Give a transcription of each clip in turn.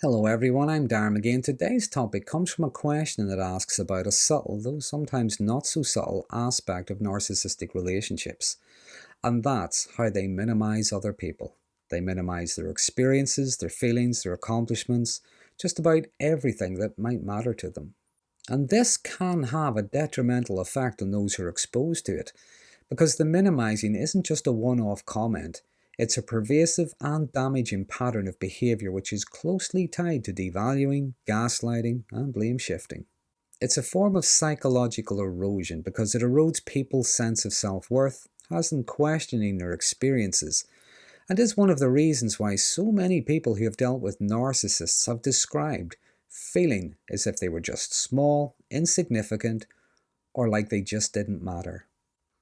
Hello everyone, I'm Darren Magee, and today's topic comes from a question that asks about a subtle, though sometimes not so subtle, aspect of narcissistic relationships. And that's how they minimize other people. They minimize their experiences, their feelings, their accomplishments, just about everything that might matter to them. And this can have a detrimental effect on those who are exposed to it, because the minimizing isn't just a one-off comment. It's a pervasive and damaging pattern of behaviour which is closely tied to devaluing, gaslighting, and blame shifting. It's a form of psychological erosion because it erodes people's sense of self-worth, has them questioning their experiences, and is one of the reasons why so many people who have dealt with narcissists have described feeling as if they were just small, insignificant, or like they just didn't matter.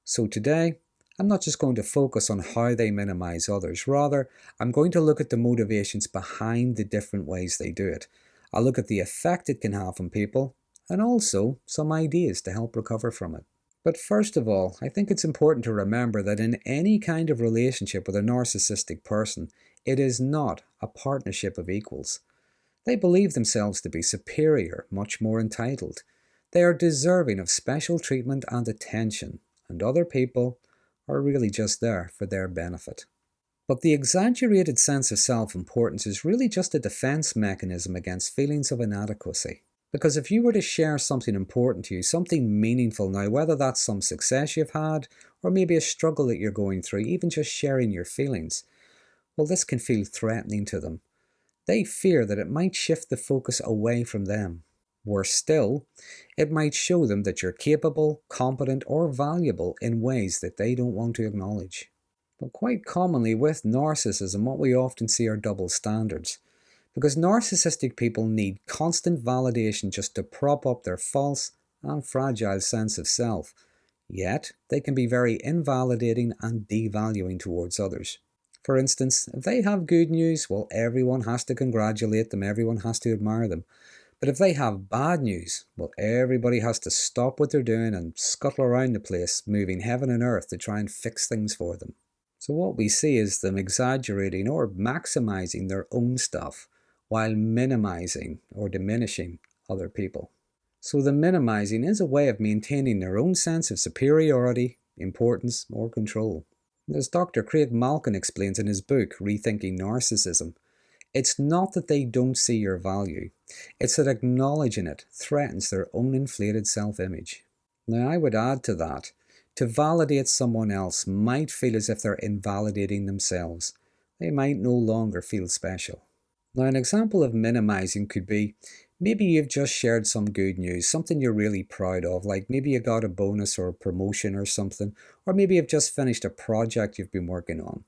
So today, I'm not just going to focus on how they minimize others, rather, I'm going to look at the motivations behind the different ways they do it. I'll look at the effect it can have on people, and also some ideas to help recover from it. But first of all, I think it's important to remember that in any kind of relationship with a narcissistic person, it is not a partnership of equals. They believe themselves to be superior, much more entitled. They are deserving of special treatment and attention, and other people are really just there for their benefit. But the exaggerated sense of self-importance is really just a defense mechanism against feelings of inadequacy. Because if you were to share something important to you, something meaningful now, whether that's some success you've had, or maybe a struggle that you're going through, even just sharing your feelings, well, this can feel threatening to them. They fear that it might shift the focus away from them. Worse still, it might show them that you're capable, competent, or valuable in ways that they don't want to acknowledge. But quite commonly with narcissism, what we often see are double standards. Because narcissistic people need constant validation just to prop up their false and fragile sense of self. Yet, they can be very invalidating and devaluing towards others. For instance, if they have good news, well, everyone has to congratulate them, everyone has to admire them. But if they have bad news, well, everybody has to stop what they're doing and scuttle around the place, moving heaven and earth to try and fix things for them. So what we see is them exaggerating or maximizing their own stuff while minimizing or diminishing other people. So the minimizing is a way of maintaining their own sense of superiority, importance, or control. As Dr. Craig Malkin explains in his book, Rethinking Narcissism, it's not that they don't see your value, it's that acknowledging it threatens their own inflated self-image. Now I would add to that, to validate someone else might feel as if they're invalidating themselves. They might no longer feel special. Now an example of minimizing could be, maybe you've just shared some good news, something you're really proud of, like maybe you got a bonus or a promotion or something, or maybe you've just finished a project you've been working on.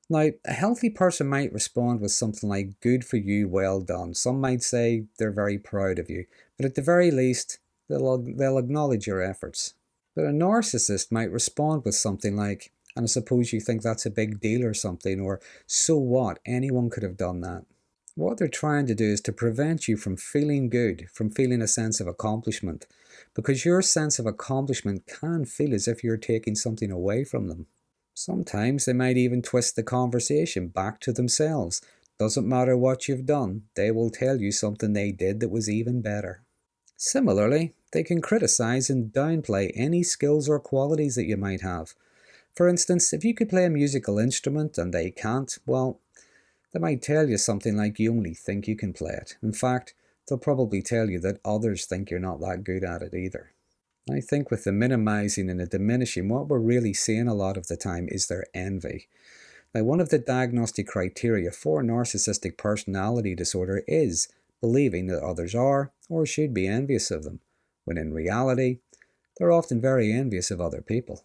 Now, a healthy person might respond with something like, good for you, well done. Some might say they're very proud of you, but at the very least, they'll acknowledge your efforts. But a narcissist might respond with something like, and I suppose you think that's a big deal or something, or so what, anyone could have done that. What they're trying to do is to prevent you from feeling good, from feeling a sense of accomplishment, because your sense of accomplishment can feel as if you're taking something away from them. Sometimes they might even twist the conversation back to themselves. Doesn't matter what you've done, they will tell you something they did that was even better. Similarly, they can criticize and downplay any skills or qualities that you might have. For instance, if you could play a musical instrument and they can't, well, they might tell you something like you only think you can play it. In fact, they'll probably tell you that others think you're not that good at it either. I think with the minimizing and the diminishing, what we're really seeing a lot of the time is their envy. Now, one of the diagnostic criteria for narcissistic personality disorder is believing that others are or should be envious of them, when in reality, they're often very envious of other people.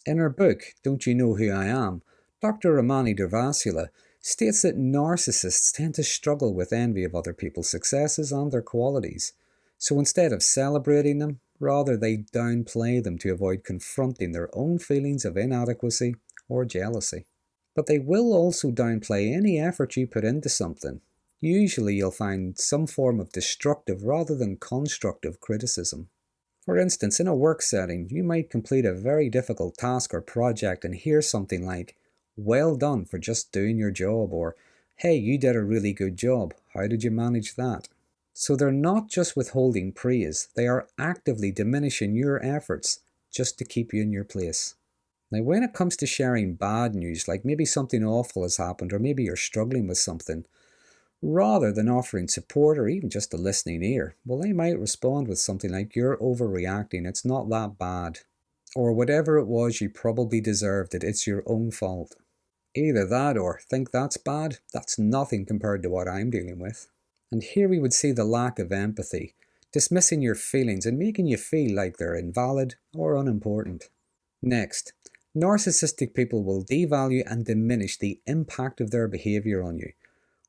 In her book, Don't You Know Who I Am?, Dr. Ramani Durvasula states that narcissists tend to struggle with envy of other people's successes and their qualities. So instead of celebrating them, rather they downplay them to avoid confronting their own feelings of inadequacy or jealousy. But they will also downplay any effort you put into something. Usually you'll find some form of destructive rather than constructive criticism. For instance, in a work setting, you might complete a very difficult task or project and hear something like, well done for just doing your job, or Hey, you did a really good job. How did you manage that? So they're not just withholding praise, they are actively diminishing your efforts just to keep you in your place. Now, when it comes to sharing bad news, like maybe something awful has happened, or maybe you're struggling with something, rather than offering support or even just a listening ear, well, they might respond with something like, "You're overreacting, it's not that bad." Or, "Whatever it was, you probably deserved it, it's your own fault." Either that or, "Think that's bad? That's nothing compared to what I'm dealing with." And here we would see the lack of empathy, dismissing your feelings and making you feel like they're invalid or unimportant. Next, narcissistic people will devalue and diminish the impact of their behaviour on you.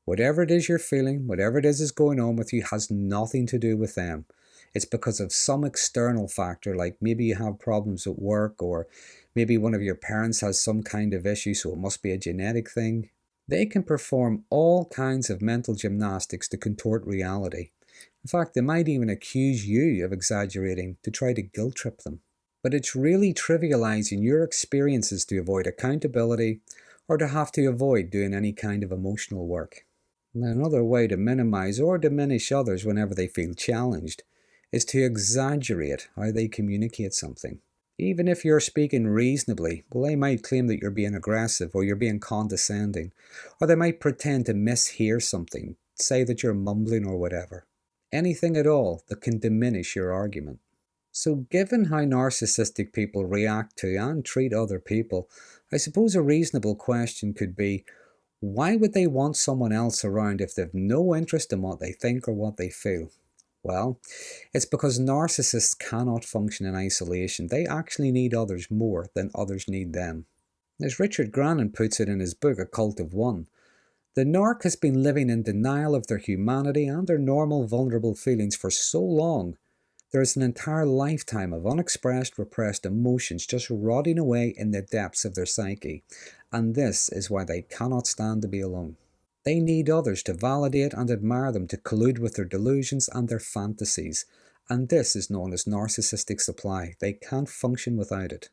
Whatever it is you're feeling, whatever it is going on with you, has nothing to do with them. It's because of some external factor, like maybe you have problems at work, or maybe one of your parents has some kind of issue, so it must be a genetic thing. They can perform all kinds of mental gymnastics to contort reality. In fact, they might even accuse you of exaggerating to try to guilt trip them. But it's really trivializing your experiences to avoid accountability or to have to avoid doing any kind of emotional work. Now, another way to minimize or diminish others whenever they feel challenged is to exaggerate how they communicate something. Even if you're speaking reasonably, well, they might claim that you're being aggressive or you're being condescending, or they might pretend to mishear something, say that you're mumbling or whatever. Anything at all that can diminish your argument. So, given how narcissistic people react to and treat other people, I suppose a reasonable question could be, why would they want someone else around if they've no interest in what they think or what they feel? Well, it's because narcissists cannot function in isolation. They actually need others more than others need them. As Richard Grannon puts it in his book, A Cult of One, the narc has been living in denial of their humanity and their normal vulnerable feelings for so long, there is an entire lifetime of unexpressed, repressed emotions just rotting away in the depths of their psyche, and this is why they cannot stand to be alone. They need others to validate and admire them, to collude with their delusions and their fantasies, and this is known as narcissistic supply. They can't function without it.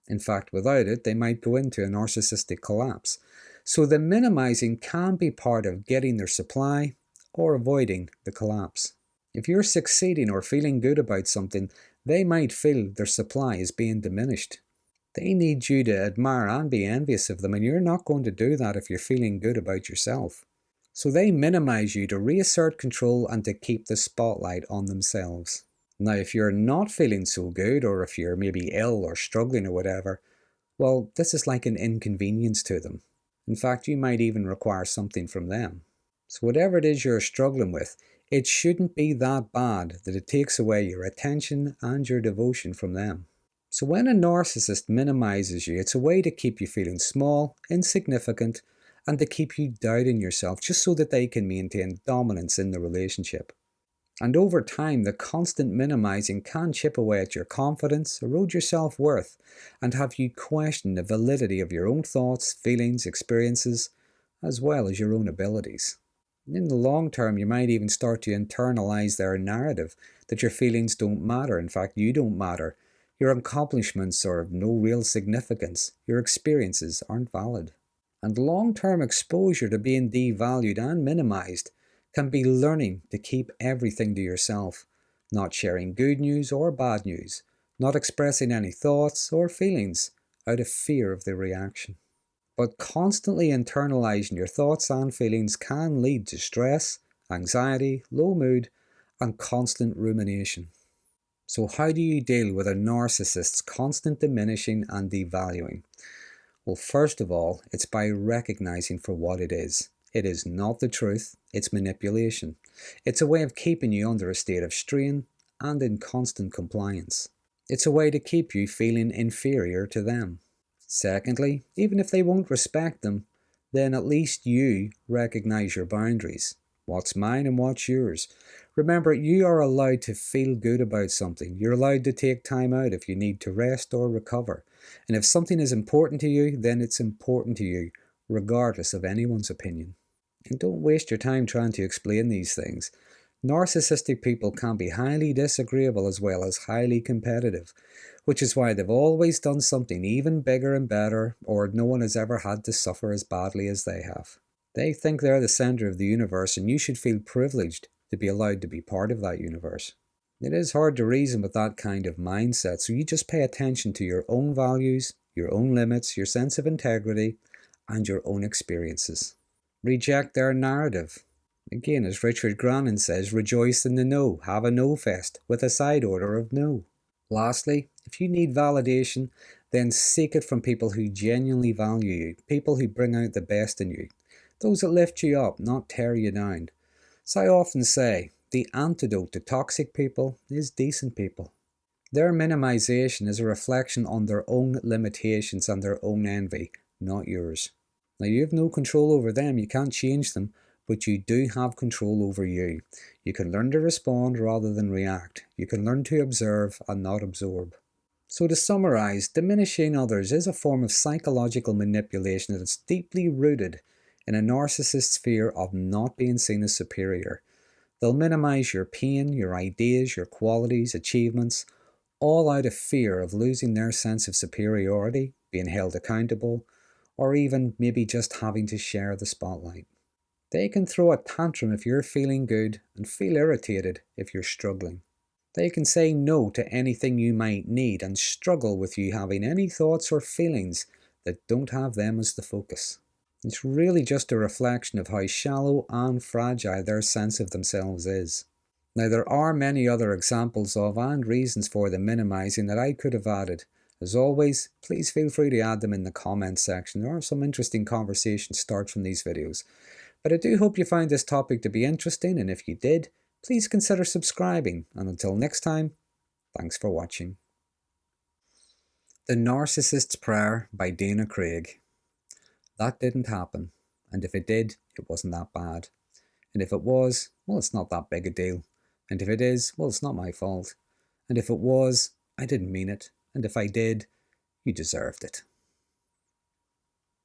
In fact, without it, they might go into a narcissistic collapse. So the minimizing can be part of getting their supply or avoiding the collapse. If you're succeeding or feeling good about something, they might feel their supply is being diminished. They need you to admire and be envious of them, and you're not going to do that if you're feeling good about yourself. So they minimize you to reassert control and to keep the spotlight on themselves. Now, if you're not feeling so good, or if you're maybe ill or struggling or whatever, well, this is like an inconvenience to them. In fact, you might even require something from them. So whatever it is you're struggling with, it shouldn't be that bad that it takes away your attention and your devotion from them. So when a narcissist minimizes you, it's a way to keep you feeling small, insignificant, and to keep you doubting yourself, just so that they can maintain dominance in the relationship. And over time, the constant minimizing can chip away at your confidence, erode your self-worth, and have you question the validity of your own thoughts, feelings, experiences, as well as your own abilities. In the long term, you might even start to internalize their narrative that your feelings don't matter. In fact, you don't matter. Your accomplishments are of no real significance. Your experiences aren't valid. And long-term exposure to being devalued and minimized can be learning to keep everything to yourself, not sharing good news or bad news, not expressing any thoughts or feelings out of fear of the reaction. But constantly internalizing your thoughts and feelings can lead to stress, anxiety, low mood, and constant rumination. So how do you deal with a narcissist's constant diminishing and devaluing? Well, first of all, it's by recognizing for what it is. It is not the truth, it's manipulation. It's a way of keeping you under a state of strain and in constant compliance. It's a way to keep you feeling inferior to them. Secondly, even if they won't respect them, then at least you recognize your boundaries. What's mine and what's yours. Remember, you are allowed to feel good about something. You're allowed to take time out if you need to rest or recover. And if something is important to you, then it's important to you, regardless of anyone's opinion. And don't waste your time trying to explain these things. Narcissistic people can be highly disagreeable as well as highly competitive, which is why they've always done something even bigger and better, or no one has ever had to suffer as badly as they have. They think they're the centre of the universe, and you should feel privileged to be allowed to be part of that universe. It is hard to reason with that kind of mindset, so you just pay attention to your own values, your own limits, your sense of integrity, and your own experiences. Reject their narrative. Again, as Richard Grannon says, rejoice in the no, have a no fest with a side order of no. Lastly, if you need validation, then seek it from people who genuinely value you, people who bring out the best in you, those that lift you up, not tear you down. So I often say, the antidote to toxic people is decent people. Their minimisation is a reflection on their own limitations and their own envy, not yours. Now, you have no control over them, you can't change them, but you do have control over you. You can learn to respond rather than react. You can learn to observe and not absorb. So to summarise, diminishing others is a form of psychological manipulation that is deeply rooted in a narcissist's fear of not being seen as superior. They'll minimise your pain, your ideas, your qualities, achievements, all out of fear of losing their sense of superiority, being held accountable, or even maybe just having to share the spotlight. They can throw a tantrum if you're feeling good and feel irritated if you're struggling. They can say no to anything you might need and struggle with you having any thoughts or feelings that don't have them as the focus. It's really just a reflection of how shallow and fragile their sense of themselves is. Now, there are many other examples of and reasons for the minimising that I could have added. As always, please feel free to add them in the comments section. There are some interesting conversations start from these videos. But I do hope you found this topic to be interesting, and if you did, please consider subscribing. And until next time, thanks for watching. The Narcissist's Prayer by Dana Craig. That didn't happen, and if it did, it wasn't that bad. And if it was, well, it's not that big a deal. And if it is, well, it's not my fault. And if it was, I didn't mean it. And if I did, you deserved it.